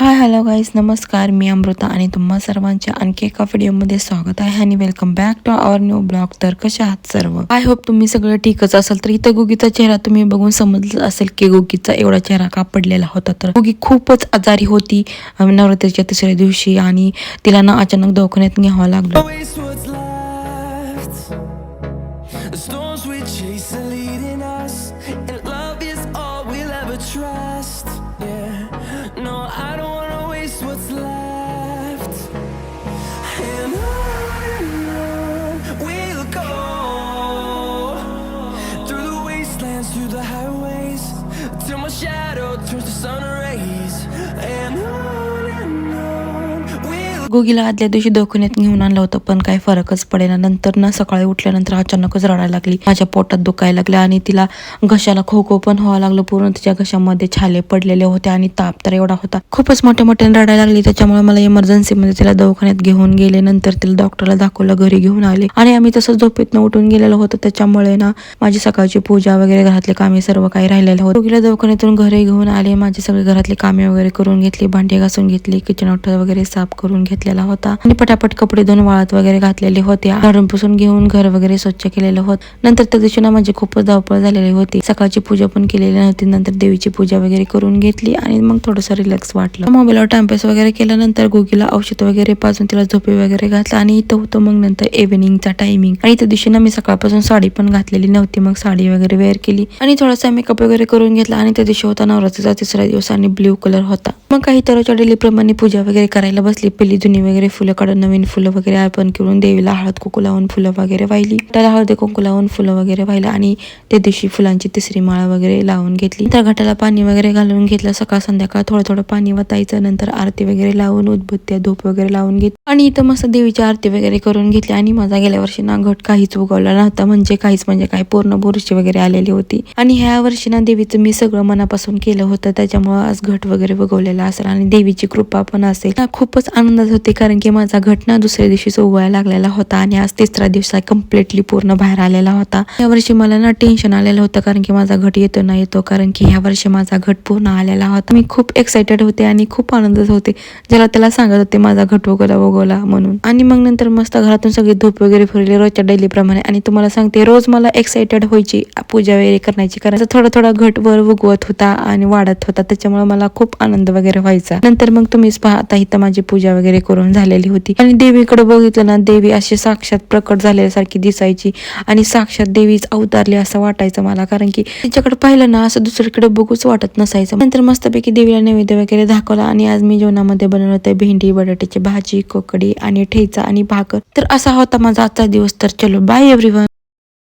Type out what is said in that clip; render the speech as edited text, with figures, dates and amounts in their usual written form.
Hi hello गाईस, नमस्कार. मी अमृता आणि तुम्हा सर्वांच्या आणखी एका व्हिडिओमध्ये स्वागत आहे आणि welcome back to our new blog. तर कशा आहात सर्व? आय होप तुम्ही सगळं ठीकच असाल. तर इथं गुगीचा चेहरा तुम्ही बघून समजलं असेल की गुगीचा एवढा चेहरा का पडलेला होता. तर गुगी खूपच आजारी होती नवरात्रीच्या तिसऱ्या दिवशी आणि तिला ना अचानक दवाखान्यात न्यावं लागलं. The storms we chase are leading us, and love is all we'll ever trust. Yeah, no, I don't wanna waste what's left. And on we'll go, through the wastelands, through the highways, till my shadow turns to sun rays. And on we'll गुगीला आदल्या दिवशी दवाखान्यात घेऊन आणलं होतं, पण काही फरकच पडेना. नंतर ना सकाळी उठल्यानंतर अचानकच रडायला लागली. माझ्या पोटात दुखायला लागलं आणि तिला घशाला खोको पण व्हावं लागलं. पूर्ण तिच्या घशामध्ये छाले पडलेले होते आणि ताप तर एवढा होता. खूपच मोठ्याने रडायला लागली. त्याच्यामुळे मला इमर्जन्सीमध्ये तिला दवाखान्यात घेऊन गेले. नंतर तिला डॉक्टरला दाखवलं, घरी घेऊन आले आणि आम्ही तसंच झोपेतनं उठून गेलेलो होतो. त्याच्यामुळे ना माझी सकाळची पूजा वगैरे, घरातले कामे सर्व काही राहिलेलं होतं. गुगीला दवाखान्यातून घरी घेऊन आले. माझी सगळी घरातली कामे वगैरे करून घेतली, भांडी घासून घेतली, किचन ओटा वगैरे साफ करून घेतलेला होता आणि पटापट कपडे धुवून वाळत वगैरे घातलेले होते. झाडून पुसून घेऊन घर वगैरे स्वच्छ केलेलं होतं. नंतर त्या दिवशी ना माझी खूपच धावपळ झालेली होती. सकाळची पूजा पण केलेली नव्हती. नंतर देवीची पूजा वगैरे करून घेतली आणि मग थोडंसं रिलॅक्स वाटलं. मोबाईलवर टाइमपास वगैरे केल्यानंतर गुगीला औषध वगैरे पाजून तिला झोपे वगैरे घातलं आणि इथं होतं मग नंतर इव्हिनिंगचा टायमिंग. आणि त्या दिवशी ना मी सकाळपासून साडी पण घातलेली नव्हती. मग साडी वगैरे वेअर केली आणि थोडासा मेकअप वगैरे करून घेतला. आणि त्या दिवशी होता नवरात्रीचा तिसरा दिवस आणि ब्ल्यू कलर होता. मग काही तरच्या डेली प्रमाणे पूजा वगैरे करायला बसली. पहिली जुनी वगैरे फुलं काढून नवीन फुलं वगैरे अर्पण करून देवीला हळद कुंकू लावून फुलं वगैरे वाहिली. त्याला हळदी कुंकू लावून फुलं वगैरे वाहिलं आणि त्या दिवशी फुलांची तिसरी माळ वगैरे लावून घेतली. त्या घाटाला पाणी वगैरे घालून घेतलं. सकाळ संध्याकाळ थोडं पाणी वतायचं. नंतर आरती वगैरे लावून उदबत्त्या धूप वगैरे लावून घेतली आणि इथं मस्त देवीची आरती वगैरे करून घेतली. आणि माझा गेल्या वर्षी ना घट काहीच उगवला नव्हता, म्हणजे काही पूर्ण बुरशी वगैरे आलेली होती. आणि ह्या वर्षी ना देवीचं मी सगळं मनापासून केलं होतं, त्याच्यामुळे आज घट वगैरे उगवलेला असेल आणि देवीची कृपा पण असेल. खूपच आनंदात होते, कारण की माझा घट ना दुसऱ्या दिवशीच उगवायला लागलेला होता आणि आज तिसरा दिवस कम्प्लिटली पूर्ण बाहेर आलेला होता. या वर्षी मला ना टेन्शन आलेलं होतं, कारण की माझा घट येतो ना येतो, कारण की ह्या वर्षी माझा घट पूर्ण आलेला होता. मी खूप एक्साइटेड होते आणि खूप आनंदात होते. ज्याला त्याला सांगत होते माझा घट उगवला म्हणून. आणि मग नंतर मस्त घरातून सगळे धूप वगैरे फिरले रोजच्या डेली प्रमाणे. आणि तुम्हाला सांगते, रोज मला एक्साइटेड व्हायची पूजा वगैरे करण्याची, कारण थोडा घट वर उगवत होता आणि वाढत होता. त्याच्यामुळे मला खूप आनंद वगैरे व्हायचा. नंतर मग तुम्हीच पाहता, इथं माझी पूजा वगैरे करून झालेली होती. आणि देवीकडे बघितलं ना, देवी अशी साक्षात प्रकट झाल्यासारखी दिसायची आणि साक्षात देवीच अवतारली असं वाटायचं मला, कारण की तिच्याकडे पाहिलं ना असं दुसरीकडे बघूच वाटत नसायचं. नंतर मस्तपैकी देवीला नैवेद्य वगैरे दाखवला आणि आज मी जेवणामध्ये बनवलं होतं भेंडी बटाट्याची भाजी, कोकडी आणि ठेचा आणि भाकर. तर असा होता माझा आजचा दिवस. तर चलो, बाय एव्हरीवन.